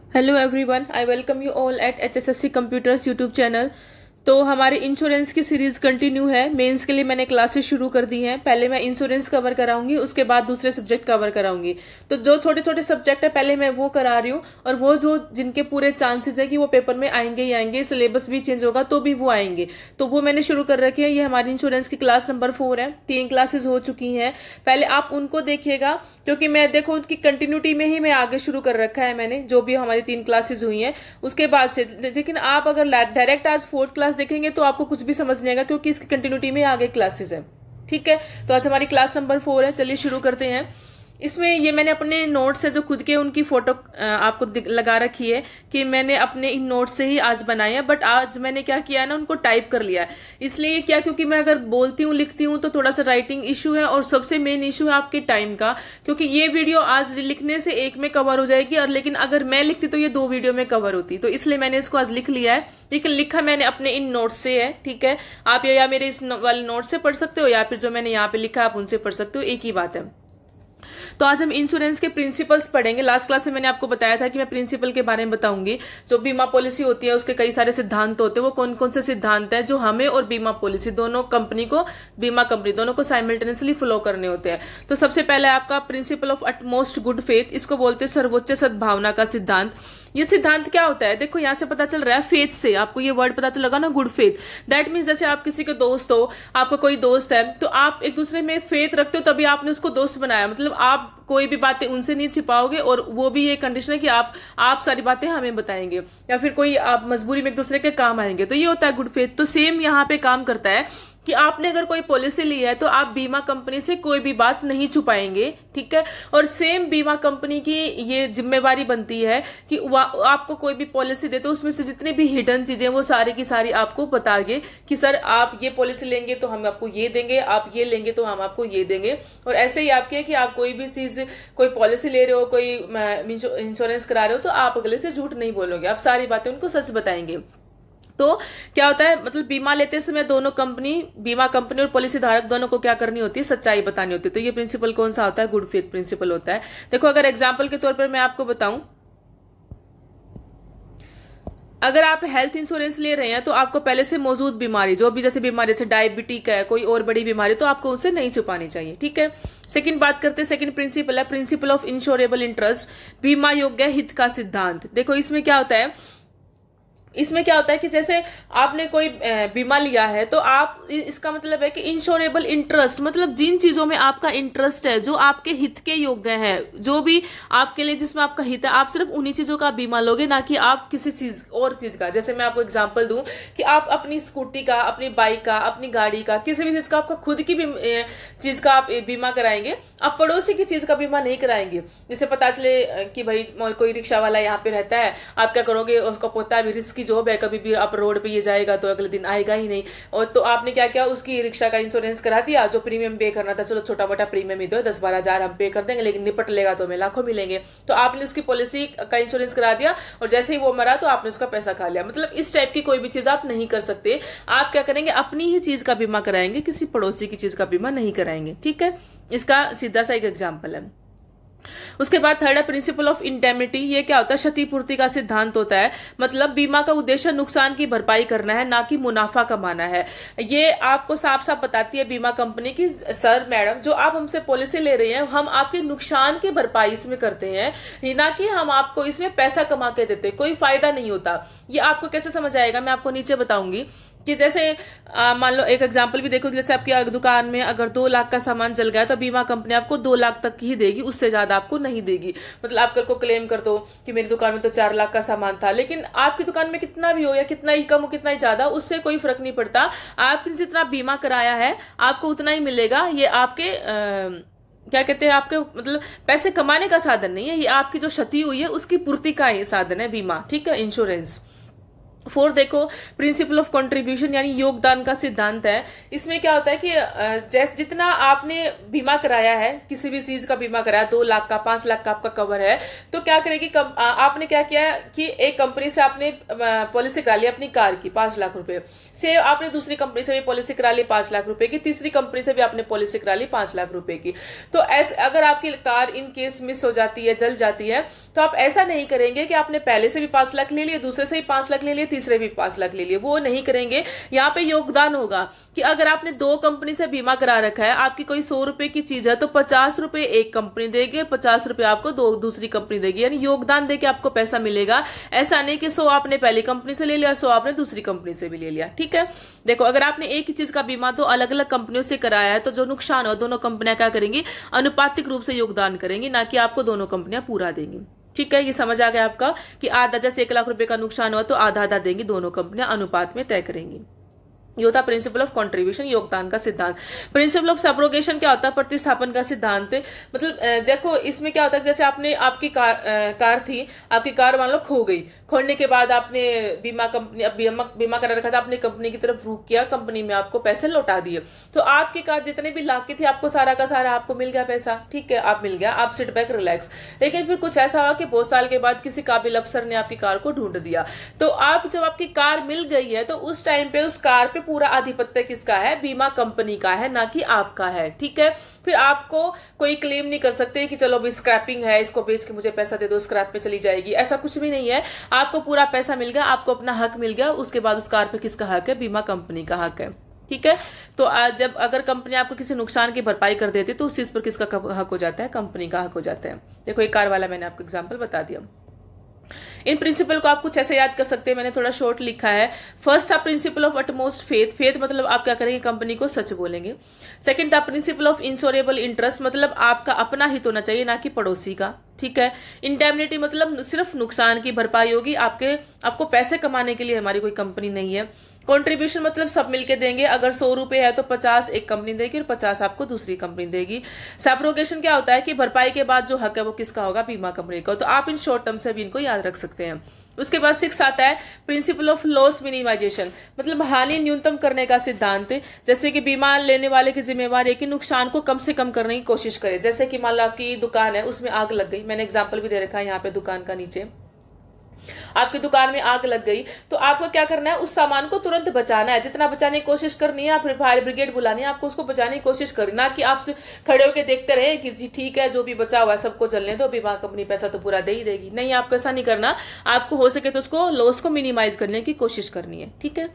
Hello everyone, I welcome you all at HSSC computers YouTube channel. तो हमारे insurance की series continue है। Mains के लिए मैंने क्लासेस शुरू कर दी हैं। पहले मैं इंश्योरेंस कवर कराऊंगी, उसके बाद दूसरे सब्जेक्ट कवर कराऊंगी। तो जो छोटे छोटे सब्जेक्ट है पहले मैं वो करा रही हूँ, और वो जो जिनके पूरे चांसेस है कि वो पेपर में आएंगे ही आएंगे, सिलेबस भी चेंज होगा तो भी वो आएंगे, तो वो मैंने शुरू कर रखे हैं। ये हमारी इंश्योरेंस की क्लास नंबर 4 है। 3 क्लासेस हो चुकी हैं। पहले आप उनको देखिएगा, क्योंकि मैं देखो उनकी कंटिन्यूटी में ही मैं आगे शुरू कर रखा है मैंने, जो भी हमारी 3 क्लासेस हुई हैं उसके बाद से। लेकिन आप अगर डायरेक्ट आज 4th क्लास देखेंगे तो आपको कुछ भी समझ नहीं आएगा, क्योंकि इसकी कंटिन्यूटी में आगे क्लासेस है। ठीक है, तो आज हमारी क्लास नंबर 4 है। चलिए शुरू करते हैं। इसमें ये मैंने अपने नोट्स है जो खुद के, उनकी फोटो आपको लगा रखी है कि मैंने अपने इन नोट्स से ही आज बनाए हैं। बट आज मैंने क्या किया है ना, उनको टाइप कर लिया है। इसलिए क्या, क्योंकि मैं अगर बोलती हूँ लिखती हूँ तो थोड़ा सा राइटिंग इशू है, और सबसे मेन इशू है आपके टाइम का, क्योंकि ये वीडियो आज लिखने से एक में कवर हो जाएगी, और लेकिन अगर मैं लिखती तो ये 2 वीडियो में कवर होती। तो इसलिए मैंने इसको आज लिख लिया है, लेकिन लिखा मैंने अपने इन नोट्स से है। ठीक है, आप या मेरे इस वाले नोट से पढ़ सकते हो, या फिर जो मैंने यहाँ पे लिखा आप उनसे पढ़ सकते हो, एक ही बात है। तो आज हम इंश्योरेंस के प्रिंसिपल्स पढ़ेंगे। लास्ट क्लास में मैंने आपको बताया था कि मैं प्रिंसिपल के बारे में बताऊंगी। जो बीमा पॉलिसी होती है उसके कई सारे सिद्धांत होते हैं। वो कौन कौन से सिद्धांत है जो हमें और बीमा पॉलिसी दोनों कंपनी को, बीमा कंपनी दोनों को साइमल्टेनियसली फॉलो करने होते हैं। तो सबसे पहले आपका principle of utmost good faith, इसको बोलते हैं सर्वोच्च सद्भावना का सिद्धांत। ये सिद्धांत क्या होता है, देखो यहां से पता चल रहा है, फेथ से आपको ये वर्ड पता चल लगा ना, गुड फेथ। दैट मीन्स जैसे आप किसी के दोस्त हो, आपका कोई दोस्त है, तो आप एक दूसरे में फेथ रखते हो, तभी आपने उसको दोस्त बनाया। मतलब आप कोई भी बातें उनसे नहीं छिपाओगे, और वो भी ये कंडीशन है कि आप सारी बातें हमें बताएंगे, या फिर कोई आप मजबूरी में एक दूसरे के काम आएंगे। तो ये होता है गुड फेथ। तो सेम यहाँ पे काम करता है कि आपने अगर कोई पॉलिसी ली है तो आप बीमा कंपनी से कोई भी बात नहीं छुपाएंगे। ठीक है, और सेम बीमा कंपनी की ये जिम्मेवारी बनती है कि आपको कोई भी पॉलिसी दे तो उसमें से जितनी भी हिडन चीजें वो सारी की सारी आपको बता दें कि सर आप ये पॉलिसी लेंगे तो हम आपको ये देंगे, आप ये लेंगे तो हम आपको ये देंगे। और ऐसे ही आपके कि आप कोई भी चीज, कोई पॉलिसी ले रहे हो, कोई इंश्योरेंस करा रहे हो, तो आप अगले से झूठ नहीं बोलोगे, आप सारी बातें उनको सच बताएंगे। तो क्या होता है, मतलब बीमा लेते समय दोनों कंपनी, बीमा कंपनी और पॉलिसी धारक दोनों को क्या करनी होती है, सच्चाई बतानी होती है। तो ये प्रिंसिपल कौन सा होता है, गुड फेथ प्रिंसिपल होता है। देखो अगर एग्जांपल के तौर पर मैं आपको बताऊं, अगर आप हेल्थ इंश्योरेंस ले रहे हैं तो आपको पहले से मौजूद बीमारी, जो भी जैसे बीमारी, जैसे डायबिटिक है, कोई और बड़ी बीमारी, तो आपको उसे नहीं छुपानी चाहिए। ठीक है, सेकंड बात करते हैं, सेकंड प्रिंसिपल है प्रिंसिपल ऑफ इंश्योरेबल इंटरेस्ट, बीमा योग्य हित का सिद्धांत। देखो इसमें क्या होता है, इसमें क्या होता है कि जैसे आपने कोई बीमा लिया है, तो आप, इसका मतलब है कि इंश्योरेबल इंटरेस्ट, मतलब जिन चीजों में आपका इंटरेस्ट है, जो आपके हित के योग्य है, जो भी आपके लिए जिसमें आपका हित है, आप सिर्फ उन्हीं चीजों का बीमा लोगे, ना कि आप किसी चीज और चीज का। जैसे मैं आपको एग्जांपल दूं कि आप अपनी स्कूटी का, अपनी बाइक का, अपनी गाड़ी का, किसी भी चीज का, आपका खुद की चीज का आप बीमा कराएंगे, आप पड़ोसी की चीज का बीमा नहीं कराएंगे। जैसे पता चले कि भाई कोई रिक्शा वाला यहाँ पे रहता है, आप क्या करोगे, उसका पोता भी रिस्क की जॉब है, कभी भी आप रोड पे ये जाएगा तो अगले दिन आएगा ही नहीं। और तो आपने क्या किया, उसकी रिक्शा का इंश्योरेंस करा दिया, जो प्रीमियम पे करना था, चलो छोटा मोटा प्रीमियम ही दो, 10-12 हजार हम पे कर देंगे, लेकिन निपट लेगा तो हमें लाखों मिलेंगे। तो आपने उसकी पॉलिसी का इंश्योरेंस करा दिया, और जैसे ही वो मरा तो आपने उसका पैसा खा लिया। मतलब इस टाइप की कोई भी चीज आप नहीं कर सकते। आप क्या करेंगे, अपनी ही चीज का बीमा कराएंगे, किसी पड़ोसी की चीज का बीमा नहीं कराएंगे। ठीक है, इसका सीधा सा एक एग्जाम्पल है। उसके बाद थर्ड है प्रिंसिपल ऑफ इंडेमिनिटी। ये क्या होता है, क्षतिपूर्ति का सिद्धांत होता है। मतलब बीमा का उद्देश्य नुकसान की भरपाई करना है, ना कि मुनाफा कमाना है। ये आपको साफ साफ बताती है बीमा कंपनी की, सर मैडम जो आप हमसे पॉलिसी ले रहे हैं, हम आपके नुकसान की भरपाई इसमें करते हैं, ना कि हम आपको इसमें पैसा कमा के देते, कोई फायदा नहीं होता। ये आपको कैसे समझ आएगा, मैं आपको नीचे बताऊंगी कि जैसे मान लो एक एग्जांपल भी देखो, जैसे आपकी दुकान में अगर 2 लाख का सामान जल गया तो बीमा कंपनी आपको 2 लाख तक ही देगी, उससे ज्यादा आपको नहीं देगी। मतलब आप कल को क्लेम कर दो कि मेरी दुकान में तो 4 लाख का सामान था, लेकिन आपकी दुकान में कितना भी हो, या कितना ही कम हो कितना ही ज्यादा, उससे कोई फर्क नहीं पड़ता। आपने जितना बीमा कराया है आपको उतना ही मिलेगा। ये आपके क्या कहते हैं, आपके मतलब पैसे कमाने का साधन नहीं है, ये आपकी जो क्षति हुई है उसकी पूर्ति का ये साधन है बीमा। ठीक है, इंश्योरेंस। 4 देखो प्रिंसिपल ऑफ कंट्रीब्यूशन, यानी योगदान का सिद्धांत है। इसमें क्या होता है कि जैसे जितना आपने बीमा कराया है, किसी भी चीज का बीमा कराया, 2 लाख का, 5 लाख का आपका कवर है, तो क्या करेगी आपने क्या किया कि एक कंपनी से आपने पॉलिसी करा ली अपनी कार की 5 लाख रुपए से, आपने दूसरी कंपनी से भी पॉलिसी करा ली 5 लाख रुपए की, तीसरी कंपनी से भी आपने पॉलिसी करा ली 5 लाख रुपए की। तो ऐसे अगर आपकी कार इन केस मिस हो जाती है, जल जाती है, तो आप ऐसा नहीं करेंगे कि आपने पहले से भी 5 लाख ले लिए, दूसरे से भी 5 लाख ले लिए, तीसरे भी 5 लाख ले लिए, वो नहीं करेंगे। यहाँ पे योगदान होगा कि अगर आपने 2 कंपनी से बीमा करा रखा है, आपकी कोई 100 रुपए की चीज है तो 50 रुपए एक कंपनी देगी, 50 रुपए आपको दूसरी कंपनी देगी, यानी योगदान देके आपको पैसा मिलेगा। ऐसा नहीं कि 100 आपने पहली कंपनी से ले लिया और 100 आपने दूसरी कंपनी से भी ले लिया। ठीक है, देखो अगर आपने एक ही चीज का बीमा तो अलग अलग कंपनियों से कराया है, तो जो नुकसान हो दोनों कंपनियां क्या करेंगी, अनुपातिक रूप से योगदान करेंगी, ना कि आपको दोनों कंपनियां पूरा देंगी। ठीक है, ये समझ आ गया आपका कि आधा, जैसे 1 लाख रुपए का नुकसान हुआ तो आधा आधा देंगी, दोनों कंपनियां अनुपात में तय करेंगी। ये होता प्रिंसिपल ऑफ कंट्रीब्यूशन, योगदान का सिद्धांत। प्रिंसिपल ऑफ सब्रोगेशन क्या होता है, प्रतिस्थापन का सिद्धांत। मतलब देखो इसमें क्या होता है, जैसे आपने आपकी कार थी, आपकी कार मान लो खो गई, खोने के बाद आपने बीमा करा रखा था, आपने कंपनी की तरफ रुख किया, कंपनी में आपको पैसे लौटा दिए, तो आपकी कार जितने भी लाख की थी आपको सारा का सारा आपको मिल गया पैसा। ठीक है, आप मिल गया, आप सिट बैक रिलैक्स। लेकिन फिर कुछ ऐसा हुआ कि बहुत साल के बाद किसी काबिल अफसर ने आपकी कार को ढूंढ दिया, तो आप जब आपकी कार मिल गई है तो उस टाइम पे उस कार पे पूरा आधिपत्य किसका है, बीमा कंपनी का है, ना कि आपका है। ठीक है, फिर आपको कोई क्लेम नहीं कर सकते कि चलो भाई स्क्रैपिंग है, इसको बेच के मुझे पैसा दे दो, स्क्रैप में चली जाएगी, ऐसा कुछ भी नहीं है। आपको पूरा पैसा मिल गया, आपको अपना हक मिल गया, उसके बाद उस कार पे किसका हक है, बीमा कंपनी का हक है। ठीक है, तो आज जब अगर कंपनी आपको किसी नुकसान की भरपाई कर देती है तो उस चीज पर किसका हक हो जाता है, कंपनी का हक हो जाता है। देखो एक कार वाला मैंने आपको एग्जाम्पल बता दिया। इन प्रिंसिपल को आप कुछ ऐसे याद कर सकते हैं, मैंने थोड़ा शॉर्ट लिखा है। फर्स्ट था principle of utmost faith, faith मतलब आप क्या करेंगे, कंपनी को सच बोलेंगे। सेकंड था प्रिंसिपल ऑफ इंश्योरेबल इंटरेस्ट, मतलब आपका अपना हित होना चाहिए, ना कि पड़ोसी का। ठीक है, इंडेमनिटी मतलब सिर्फ नुकसान की भरपाई होगी, आपको पैसे कमाने के लिए हमारी कोई कंपनी नहीं है। कंट्रीब्यूशन मतलब सब मिलके देंगे, अगर 100 रुपए है तो 50 एक कंपनी देगी और 50 आपको दूसरी कंपनी देगी। सब्रोगेशन क्या होता है कि भरपाई के बाद जो हक है वो किसका होगा, बीमा कंपनी का। तो आप इन शॉर्ट टर्म से भी इनको याद रख सकते हैं। उसके बाद 6 आता है प्रिंसिपल ऑफ लॉस मिनिमाइजेशन, मतलब हानि न्यूनतम करने का सिद्धांत। जैसे कि बीमा लेने वाले की जिम्मेवारी है कि नुकसान को कम से कम करने की कोशिश करे। जैसे कि मान लो आपकी दुकान है, उसमें आग लग गई, मैंने एग्जाम्पल भी दे रखा है यहाँ पे, दुकान का नीचे आपकी दुकान में आग लग गई, तो आपको क्या करना है, उस सामान को तुरंत बचाना है, जितना बचाने की कोशिश करनी है, फिर फायर ब्रिगेड बुलानी है, आपको उसको बचाने की कोशिश करनी, ना कि आप खड़े होकर देखते रहे कि जी ठीक है जो भी बचा हुआ है सबको जलने दो, बीमा कंपनी पैसा तो पूरा दे ही देगी। नहीं, आपको ऐसा नहीं करना, आपको हो सके तो उसको लॉस को मिनिमाइज करने की कोशिश करनी है। ठीक है,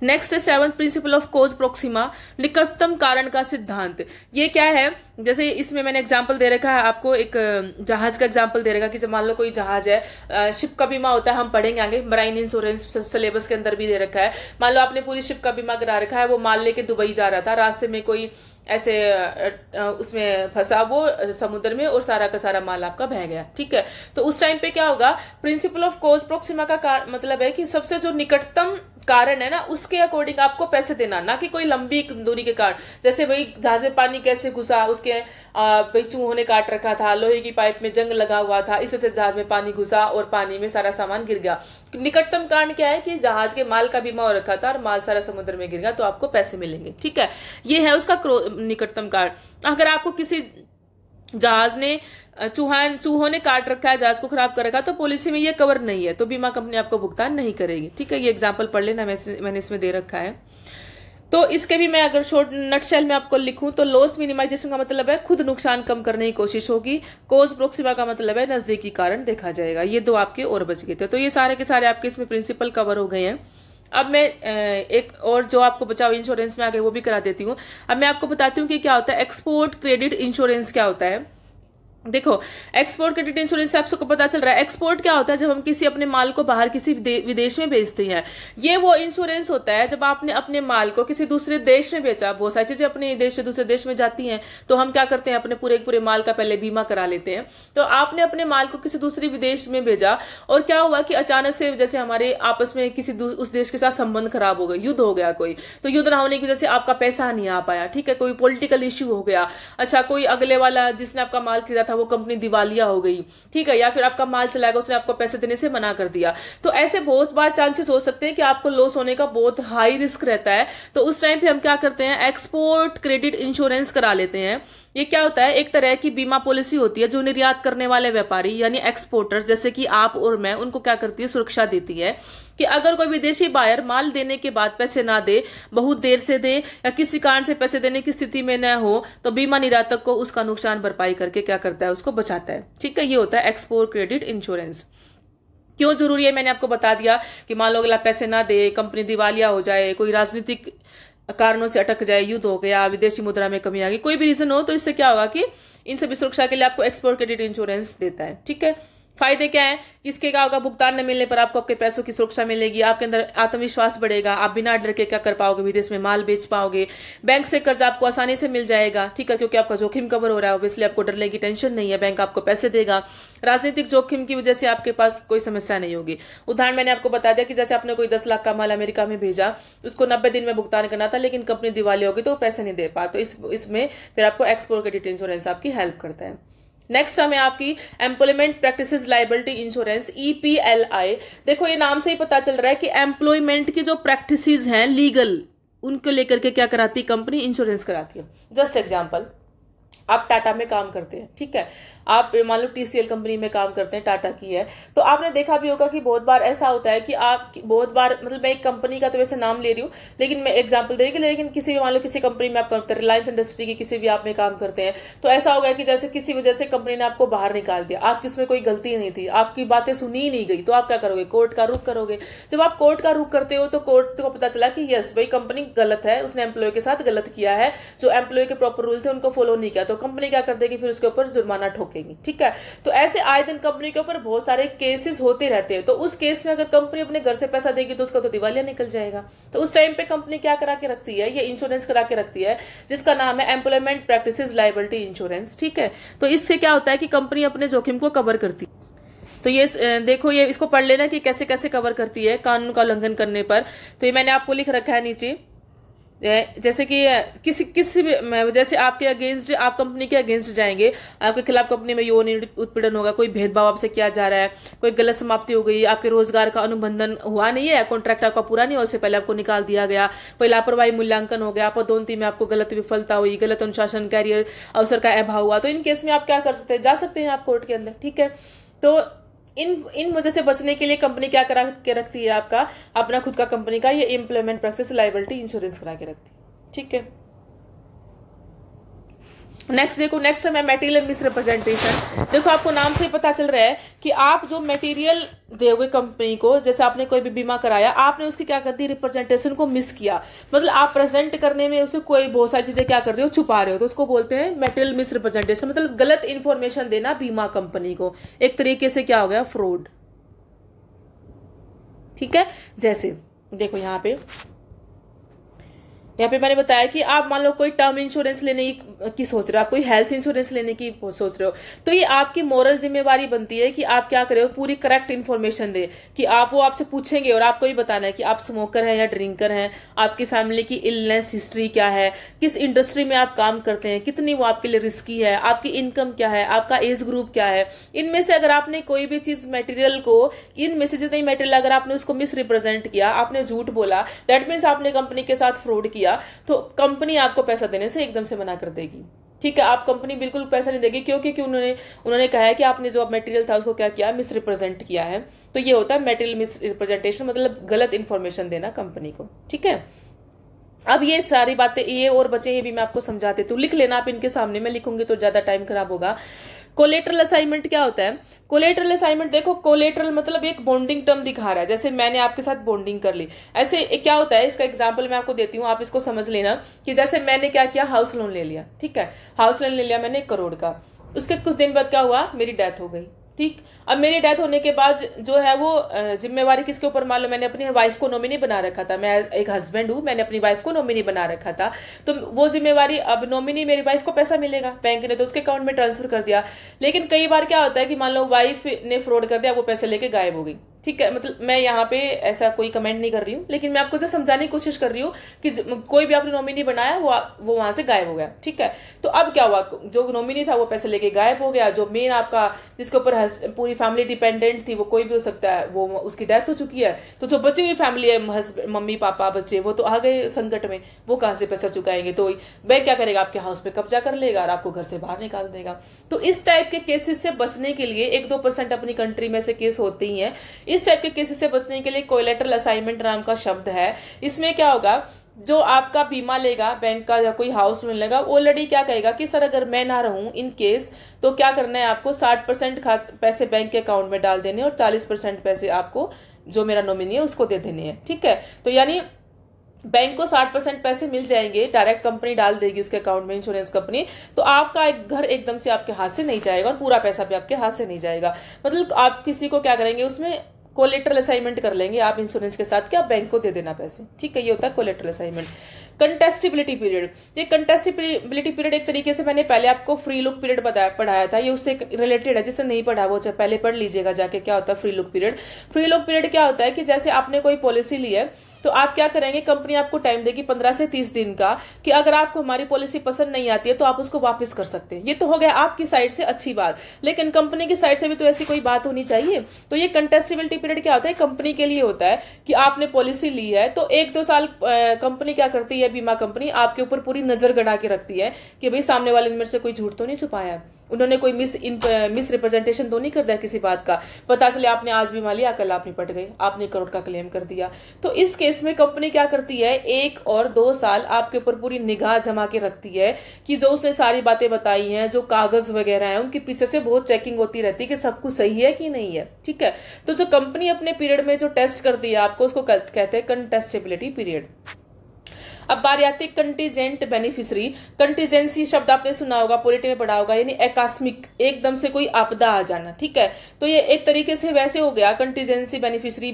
नेक्स्ट है 7th principle of cause Proxima, निकटतम कारण का सिद्धांत। ये क्या है, जैसे इसमें मैंने एग्जांपल दे रखा है आपको, एक जहाज का एग्जांपल दे रखा कि जब मान लो कोई जहाज है, शिप का बीमा होता है, हम पढ़ेंगे आगे, मराइन इंश्योरेंस सिलेबस के अंदर भी दे रखा है। मान लो आपने पूरी शिप का बीमा करा रखा है, वो माल लेके दुबई जा रहा था, रास्ते में कोई ऐसे उसमें फंसा वो समुद्र में और सारा का सारा माल आपका बह गया। ठीक है, तो उस टाइम पे क्या होगा, प्रिंसिपल ऑफ कोज प्रोक्सिमा का मतलब है कि सबसे जो निकटतम कारण है ना, उसके अकॉर्डिंग आपको पैसे देना, ना कि कोई लंबी दूरी के कारण। जैसे भाई जहाज में पानी कैसे घुसा, उसके भाई चूहों ने काट रखा था, लोहे की पाइप में जंग लगा हुआ था, इस वजह से जहाज में पानी घुसा और पानी में सारा सामान गिर गया। निकटतम कारण क्या है कि जहाज के माल का बीमा हो रखा था और माल सारा समुद्र में गिर गया, तो आपको पैसे मिलेंगे। ठीक है, ये है उसका निकटतम कारण। अगर आपको किसी जहाज ने चूहों ने काट रखा है, जहाज को खराब कर रखा, तो पॉलिसी में ये कवर नहीं है, तो बीमा कंपनी आपको भुगतान नहीं करेगी। ठीक है, ये एग्जांपल पढ़ लेना, मैंने इसमें दे रखा है। तो इसके भी मैं अगर शॉर्ट नटशेल में आपको लिखूं तो लॉस मिनिमाइजेशन का मतलब है खुद नुकसान कम करने की कोशिश होगी, कोज प्रोक्सिमा का मतलब है नजदीकी कारण देखा जाएगा। ये 2 आपके और बच गए थे, तो ये सारे के सारे आपके इसमें प्रिंसिपल कवर हो गए हैं। अब मैं एक और जो आपको बचाव इंश्योरेंस में आ गए वो भी करा देती हूँ। अब मैं आपको बताती हूँ कि क्या होता है एक्सपोर्ट क्रेडिट इंश्योरेंस क्या होता है। देखो, एक्सपोर्ट क्रेडिट इंश्योरेंस से आपको पता चल रहा है, एक्सपोर्ट क्या होता है, जब हम किसी अपने माल को बाहर किसी विदेश में बेचते हैं। ये वो इंश्योरेंस होता है जब आपने अपने माल को किसी दूसरे देश में बेचा। बहुत सारी चीजें अपने देश से दूसरे देश में जाती हैं, तो हम क्या करते हैं, अपने पूरे माल का पहले बीमा करा लेते हैं। तो आपने अपने माल को किसी दूसरे विदेश में भेजा और क्या हुआ कि अचानक से जैसे हमारे आपस में किसी उस देश के साथ संबंध खराब हो गए, युद्ध हो गया कोई, तो युद्ध ना होने की वजह से आपका पैसा नहीं आ पाया। ठीक है, कोई पॉलिटिकल इश्यू हो गया, अच्छा कोई अगले वाला जिसने आपका माल खरीदा था वो कंपनी दिवालिया हो गई, ठीक है, या फिर आपका माल चला गया, उसने आपको पैसे देने से मना कर दिया। तो ऐसे बहुत बार चांसेस हो सकते हैं कि आपको लॉस होने का बहुत हाई रिस्क रहता है। तो उस टाइम पे हम क्या करते हैं, एक्सपोर्ट क्रेडिट इंश्योरेंस करा लेते हैं। ये क्या होता है, एक तरह की बीमा पॉलिसी होती है जो निर्यात करने वाले व्यापारी यानी एक्सपोर्टर्स जैसे कि आप और मैं, उनको क्या करती है, सुरक्षा देती है कि अगर कोई विदेशी बायर माल देने के बाद पैसे ना दे, बहुत देर से दे या किसी कारण से पैसे देने की स्थिति में न हो, तो बीमा निर्यातक को उसका नुकसान भरपाई करके क्या करता है, उसको बचाता है। ठीक है, ये होता है एक्सपोर्ट क्रेडिट इंश्योरेंस। क्यों जरूरी है मैंने आपको बता दिया कि मान लो अगला पैसे ना दे, कंपनी दिवालिया हो जाए, कोई राजनीतिक कारणों से अटक जाए, युद्ध हो गया, विदेशी मुद्रा में कमी आ गई, कोई भी रीजन हो, तो इससे क्या होगा कि इन सभी सुरक्षा के लिए आपको एक्सपोर्ट क्रेडिट इंश्योरेंस देता है। ठीक है, फायदे क्या है, इसके क्या होगा, भुगतान न मिलने पर आपको आपके पैसों की सुरक्षा मिलेगी, आपके अंदर आत्मविश्वास बढ़ेगा, आप बिना डर के क्या कर पाओगे, विदेश में माल बेच पाओगे, बैंक से कर्ज आपको आसानी से मिल जाएगा। ठीक है, क्योंकि आपका जोखिम कवर हो रहा है, ऑब्वियसली आपको डरने की टेंशन नहीं है, बैंक आपको पैसे देगा। राजनीतिक जोखिम की वजह से आपके पास कोई समस्या नहीं होगी। उदाहरण मैंने आपको बता दिया कि जैसे आपने कोई 10 लाख का माल अमेरिका में भेजा, उसको 90 दिन में भुगतान करना था, लेकिन कंपनी दिवालिया होगी तो वो पैसे नहीं दे पा, तो इसमें फिर आपको एक्सपोर्ट क्रेडिट इंश्योरेंस आपकी हेल्प करता है। नेक्स्ट हमें आपकी employment practices liability insurance EPLI। देखो ये नाम से ही पता चल रहा है कि एम्प्लॉयमेंट की जो प्रैक्टिसेस हैं लीगल, उनको लेकर के क्या कराती है कंपनी, इंश्योरेंस कराती है। जस्ट एग्जांपल, आप टाटा में काम करते हैं, ठीक है, आप मान लो TCL कंपनी में काम करते हैं, टाटा की है, तो आपने देखा भी होगा कि बहुत बार ऐसा होता है कि आप बहुत बार, मतलब मैं एक कंपनी का तो वैसे नाम ले रही हूँ, लेकिन मैं एग्जांपल दे रही हूँ, लेकिन किसी भी मान लो किसी कंपनी में आप काम करते हैं, रिलायंस इंडस्ट्री की किसी भी आप में काम करते हैं, तो ऐसा होगा कि जैसे किसी वजह से कंपनी ने आपको बाहर निकाल दिया, आपकी उसमें कोई गलती नहीं थी, आपकी बातें सुनी ही नहीं गई, तो आप क्या करोगे, कोर्ट का रुख करोगे। जब आप कोर्ट का रुख करते हो तो कोर्ट को पता चला कि यस भाई कंपनी गलत है, उसने एम्प्लॉय के साथ गलत किया है, जो एम्प्लॉय के प्रॉपर रूल थे उनको फॉलो नहीं किया, तो कंपनी क्या कर देगी, फिर उसके ऊपर जुर्माना ठोकेगी। ठीक है, तो ऐसे आए दिन कंपनी के ऊपर बहुत सारे केसेस होते रहते हैं, तो उस केस में अगर कंपनी अपने घर से पैसा देगी तो उसका तो दिवालिया निकल जाएगा। तो उस टाइम पे कंपनी क्या करा के रखती है, ये इंश्योरेंस करा के रखती है, जिसका नाम है एम्प्लॉयमेंट प्रैक्टिसेस लायबिलिटी इंश्योरेंस। ठीक है, तो इससे क्या होता है कि कंपनी अपने जोखिम को कवर करती है। तो ये देखो, ये इसको पढ़ लेना कि कैसे कैसे कवर करती है कानून का उल्लंघन करने पर। तो ये मैंने आपको लिख रखा है नीचे, जैसे कि किसी भी, जैसे आपके अगेंस्ट, आप कंपनी के अगेंस्ट जाएंगे, आपके खिलाफ कंपनी में यौन उत्पीड़न होगा, कोई भेदभाव आपसे किया जा रहा है, कोई गलत समाप्ति हो गई, आपके रोजगार का अनुबंधन हुआ नहीं है, कॉन्ट्रैक्ट आपका पूरा नहीं हुआ, उससे पहले आपको निकाल दिया गया, कोई लापरवाही मूल्यांकन हो गया, आप पदोन्नति में आपको गलत विफलता हुई, गलत अनुशासन, कैरियर अवसर का अभाव हुआ, तो इन केस में आप क्या कर सकते हैं, जा सकते हैं आप कोर्ट के अंदर। ठीक है, तो इन वजह से बचने के लिए कंपनी क्या करा के रखती है, आपका अपना खुद का कंपनी का ये एम्प्लॉयमेंट प्रैक्टिस लायबिलिटी इंश्योरेंस करा के रखती है। ठीक है, नेक्स्ट देखो, नेक्स्ट है मटेरियल मिसरिप्रेजेंटेशन। देखो आपको नाम से पता चल रहा है कि आप जो मटेरियल दोगे कंपनी को, जैसे आपने कोई भी बीमा कराया, आपने उसकी क्या कर दी, रिप्रेजेंटेशन को मिस किया, मतलब आप प्रेजेंट करने में उसे कोई बहुत सारी चीजें क्या कर रहे हो, छुपा रहे हो, तो उसको बोलते हैं मटेरियल मिसरिप्रेजेंटेशन, मतलब गलत इंफॉर्मेशन देना बीमा कंपनी को, एक तरीके से क्या हो गया, फ्रॉड। ठीक है, जैसे देखो यहाँ पे मैंने बताया कि आप मान लो कोई टर्म इंश्योरेंस लेने की सोच रहे हो, आप कोई हेल्थ इंश्योरेंस लेने की सोच रहे हो, तो ये आपकी मोरल जिम्मेवारी बनती है कि आप क्या करें, पूरी करेक्ट इन्फॉर्मेशन दे, कि आप वो आपसे पूछेंगे और आपको ये बताना है कि आप स्मोकर हैं या ड्रिंकर हैं, आपकी फैमिली की इलनेस हिस्ट्री क्या है, किस इंडस्ट्री में आप काम करते हैं, कितनी वो आपके लिए रिस्की है, आपकी इनकम क्या है, आपका एज ग्रुप क्या है। इनमें से अगर आपने कोई भी चीज मटेरियल को, इनमें से जितनी मटेरियल अगर आपने उसको मिसरिप्रेजेंट किया, आपने झूठ बोला, दैट मीन्स आपने कंपनी के साथ फ्रॉड किया, तो कंपनी आपको पैसा देने से एकदम से मना कर देगी। ठीक है, आप कंपनी बिल्कुल पैसा नहीं देगी, क्योंकि उन्होंने कहा है कि आपने जो मटेरियल था उसको क्या किया, मिसरिप्रेजेंट किया है। तो ये होता है मटेरियल मिसरिप्रेजेंटेशन, मतलब गलत इंफॉर्मेशन देना कंपनी को। ठीक है, अब ये सारी बातें, ये और बचे, ये भी मैं आपको समझा देती हूँ, लिख लेना आप इनके सामने, मैं लिखूंगी तो ज्यादा टाइम खराब होगा। कोलेटरल असाइनमेंट क्या होता है, कोलेटरल असाइनमेंट, देखो कोलेटरल मतलब एक बॉन्डिंग टर्म दिखा रहा है, जैसे मैंने आपके साथ बॉन्डिंग कर ली, ऐसे क्या होता है, इसका एग्जांपल मैं आपको देती हूँ, आप इसको समझ लेना कि जैसे मैंने क्या किया, हाउस लोन ले लिया। ठीक है, हाउस लोन ले लिया मैंने 1 करोड़ का, उसके कुछ दिन बाद क्या हुआ, मेरी डेथ हो गई। ठीक, अब मेरी डेथ होने के बाद जो है वो जिम्मेवारी किसके ऊपर, मान लो मैंने अपनी वाइफ को नॉमिनी बना रखा था, मैं एक हस्बैंड हूं, मैंने अपनी वाइफ को नॉमिनी बना रखा था, तो वो जिम्मेवारी, अब नॉमिनी मेरी वाइफ को पैसा मिलेगा, बैंक ने तो उसके अकाउंट में ट्रांसफर कर दिया। लेकिन कई बार क्या होता है कि मान लो वाइफ ने फ्रॉड कर दिया, वो पैसे लेके गायब हो गई। ठीक है, मतलब मैं यहाँ पे ऐसा कोई कमेंट नहीं कर रही हूँ, लेकिन मैं आपको जैसे समझाने की कोशिश कर रही हूँ कि कोई भी आपने नॉमिनी बनाया, वो वहां से गायब हो गया। ठीक है, तो अब क्या हुआ, जो नॉमिनी था वो पैसे लेके गायब हो गया, जो मेन आपका जिसके ऊपर पूरी फैमिली डिपेंडेंट थी, वो कोई भी हो सकता है, वो उसकी डेथ हो चुकी है, तो जो बची हुई फैमिली है, मम्मी पापा बच्चे, वो तो आ गए संकट में, वो कहाँ से पैसा चुकाएंगे, तो बैंक क्या करेगा, आपके हाउस पे कब्जा कर लेगा और आपको घर से बाहर निकाल देगा। तो इस टाइप के केसेस से बचने के लिए 1-2% अपनी कंट्री में से केस होते ही हैं। इस टाइप के केसेस से बचने के लिए कोलेटरल असाइनमेंट नाम का शब्द है। इसमें क्या होगा, जो आपका बीमा लेगा बैंक का या कोई हाउस लोन लेगा, ऑलरेडी क्या कहेगा कि सर अगर मैं ना रहूं इन केस, तो क्या करना है आपको 60% पैसे बैंक के अकाउंट में डाल देने और 40% पैसे आपको जो मेरा नॉमिनी है उसको दे देने हैं। ठीक है, तो यानी बैंक को 60% पैसे मिल जाएंगे, डायरेक्ट कंपनी डाल देगी उसके अकाउंट में, इंश्योरेंस कंपनी। तो आपका एक घर एकदम से आपके हाथ से नहीं जाएगा और पूरा पैसा भी आपके हाथ से नहीं जाएगा। मतलब आप किसी को क्या करेंगे, उसमें कोलेटरल असाइनमेंट कर लेंगे आप इंश्योरेंस के साथ कि आप बैंक को दे देना पैसे। ठीक है, ये होता है कोलेटरल असाइनमेंट। कंटेस्टिबिलिटी पीरियड, ये कंटेस्टिबिलिटी पीरियड एक तरीके से मैंने पहले आपको फ्री लुक पीरियड पढ़ाया था, ये उससे रिलेटेड है। जिसने नहीं पढ़ा वो पहले पढ़ लीजिएगा जाके, क्या होता है free look period. Free look period क्या होता है कि जैसे आपने कोई पॉलिसी ली है, तो आप क्या करेंगे, कंपनी आपको टाइम देगी 15 से 30 दिन का कि अगर आपको हमारी पॉलिसी पसंद नहीं आती है तो आप उसको वापस कर सकते हैं। ये तो हो गया आपकी साइड से अच्छी बात, लेकिन कंपनी की साइड से भी तो ऐसी कोई बात होनी चाहिए। तो ये कंटेस्टिबिलिटी पीरियड क्या होता है, कंपनी के लिए होता है कि आपने पॉलिसी ली है तो 1-2 साल कंपनी क्या करती है, बीमा कंपनी आपके ऊपर पूरी नजर गड़ा के रखती है कि भाई सामने वाले ने मेरे से कोई झूठ तो नहीं छुपाया है, उन्होंने कोई मिस रिप्रेजेंटेशन तो नहीं कर दिया किसी बात का। पता चले आपने आज बीमा लिया, कल आप निपट गए, आपने करोड़ का क्लेम कर दिया। तो इस केस में कंपनी क्या करती है, 1 और 2 साल आपके ऊपर पूरी निगाह जमा के रखती है कि जो उसने सारी बातें बताई हैं, जो कागज वगैरह हैं, उनके पीछे से बहुत चेकिंग होती रहती है कि सब कुछ सही है कि नहीं है। ठीक है, तो जो कंपनी अपने पीरियड में जो टेस्ट करती है आपको, उसको कहते हैं कंटेस्टिबिलिटी पीरियड। अब बारी आती है कंटीजेंट बेनिफिशियरी। कंटीजेंसी शब्द आपने सुना होगा, पॉलिटी में पढ़ा होगा, यानी आकस्मिक, एकदम से कोई आपदा आ जाना। ठीक है, तो ये एक तरीके से वैसे हो गया कंटीजेंसी बेनिफिशियरी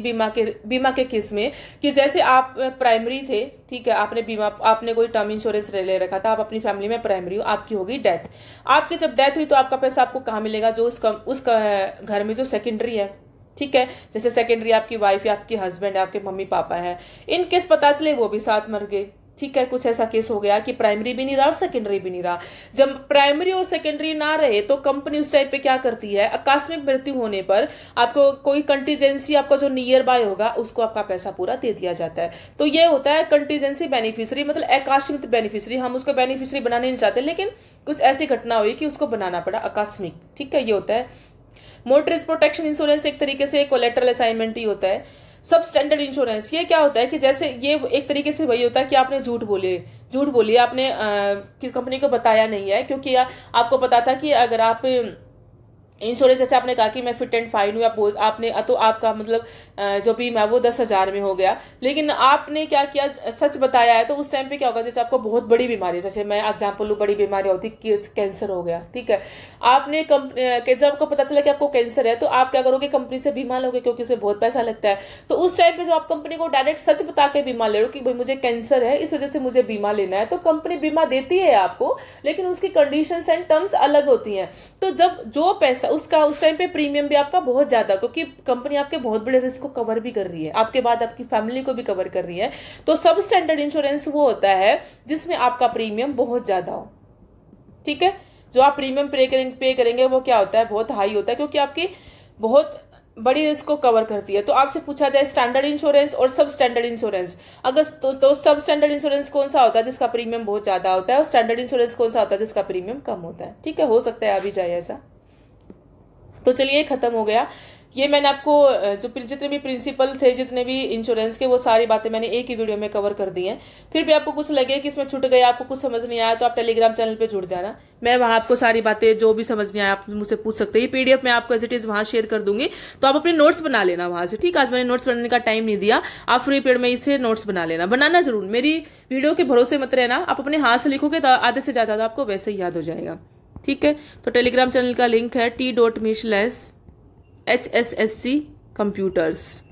बीमा के केस में कि जैसे आप प्राइमरी थे, ठीक है, आपने कोई टर्म इंश्योरेंस ले रखा था, आप अपनी फैमिली में प्राइमरी हो, आपकी होगी डेथ। आपकी जब डेथ हुई तो आपका पैसा आपको कहाँ मिलेगा, जो उस घर में जो सेकेंडरी है। ठीक है, जैसे सेकेंडरी आपकी वाइफ या आपकी हस्बैंड है, आपके मम्मी पापा है, इन केस पता चले वो भी साथ मर गए। ठीक है, कुछ ऐसा केस हो गया कि प्राइमरी भी नहीं रहा और सेकेंडरी भी नहीं रहा। जब प्राइमरी और सेकेंडरी ना रहे तो कंपनी उस टाइप पे क्या करती है, आकस्मिक मृत्यु होने पर आपको कोई कंटीजेंसी, आपका जो नियर बाय होगा उसको आपका पैसा पूरा दे दिया जाता है। तो ये होता है कंटीजेंसी बेनिफिशियरी, मतलब आकस्मिक बेनिफिशियरी। हम उसको बेनिफिशियरी बनाने नहीं चाहते, लेकिन कुछ ऐसी घटना हुई कि उसको बनाना पड़ा आकस्मिक। ठीक है, ये होता है। मोटरिस्ट प्रोटेक्शन इंश्योरेंस एक तरीके से कोलेटरल असाइनमेंट ही होता है। सब स्टैंडर्ड इंश्योरेंस, ये क्या होता है कि जैसे ये एक तरीके से वही होता है कि आपने झूठ बोली, आपने किस कंपनी को बताया नहीं है, क्योंकि आपको पता था कि अगर आप इंश्योरेंस, जैसे आपने कहा कि मैं फिट एंड फाइन हूँ, आपने तो आपका मतलब जो बीमा है वो 10,000 में हो गया, लेकिन आपने क्या किया, सच बताया है। तो उस टाइम पे क्या होगा, जैसे आपको बहुत बड़ी बीमारी है, जैसे मैं एग्जांपल लूँ, बड़ी बीमारी होती है कैंसर हो गया। ठीक है, आपने जब आपको पता चला कि आपको कैंसर है तो आप क्या करोगे, कंपनी से बीमा लोगे, क्योंकि उसे बहुत पैसा लगता है। तो उस टाइम पे जब आप कंपनी को डायरेक्ट सच बता के बीमा ले लो कि भाई मुझे कैंसर है, इस वजह से मुझे बीमा लेना है, तो कंपनी बीमा देती है आपको, लेकिन उसकी कंडीशंस एंड टर्म्स अलग होती हैं। तो जब जो पैसा उसका उस टाइम पे प्रीमियम भी आपका बहुत ज्यादा, क्योंकि कंपनी आपके बहुत बड़े रिस्क को कवर भी कर रही है, आपके बाद आपकी फैमिली को भी कवर कर रही है। तो सब स्टैंडर्ड इंश्योरेंस वो होता है जिसमें आपका प्रीमियम बहुत ज्यादा हो। ठीक है, जो आप प्रीमियम पे करेंगे वो क्या होता है, बहुत हाई होता है, क्योंकि आपकी बहुत बड़ी रिस्क को कवर करती है। तो आपसे पूछा जाए स्टैंडर्ड इंश्योरेंस और सब स्टैंडर्ड इंश्योरेंस, अगर तो सब स्टैंडर्ड इंश्योरेंस कौन सा होता है जिसका प्रीमियम बहुत ज्यादा होता है, और स्टैंडर्ड इंश्योरेंस कौन सा होता है जिसका प्रीमियम कम होता है। ठीक है, हो सकता है आ भी जाए ऐसा। तो चलिए खत्म हो गया। ये मैंने आपको जो जितने भी प्रिंसिपल थे, जितने भी इंश्योरेंस के, वो सारी बातें मैंने एक ही वीडियो में कवर कर दी हैं। फिर भी आपको कुछ लगे कि इसमें छूट गया, आपको कुछ समझ नहीं आया, तो आप टेलीग्राम चैनल पे जुड़ जाना। मैं वहां आपको सारी बातें जो भी समझ नहीं आया आप मुझसे पूछ सकते हैं। पीडीएफ मैं आपको एज इट इज वहां शेयर कर दूंगी, तो आप अपने नोट्स बना लेना वहां से। ठीक है, आज मैंने नोट्स बनाने का टाइम नहीं दिया, आप फ्री पीरियड में इसे नोट्स बना लेना, बनाना जरूर। मेरी वीडियो के भरोसे मत रहना, आप अपने हाथ से लिखोगे तो आधे से ज्यादा तो आपको वैसे ही याद हो जाएगा। ठीक है, तो टेलीग्राम चैनल का लिंक है t.me/HSSC कंप्यूटर्स,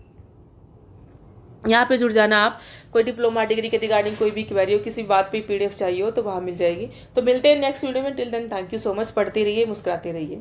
यहाँ पे जुड़ जाना आप। कोई डिप्लोमा डिग्री के रिगार्डिंग कोई भी क्वेरी हो, किसी बात पे पीडीएफ चाहिए हो तो वहां मिल जाएगी। तो मिलते हैं नेक्स्ट वीडियो में। Till then thank you so much. पढ़ते रहिए, मुस्कुराते रहिए।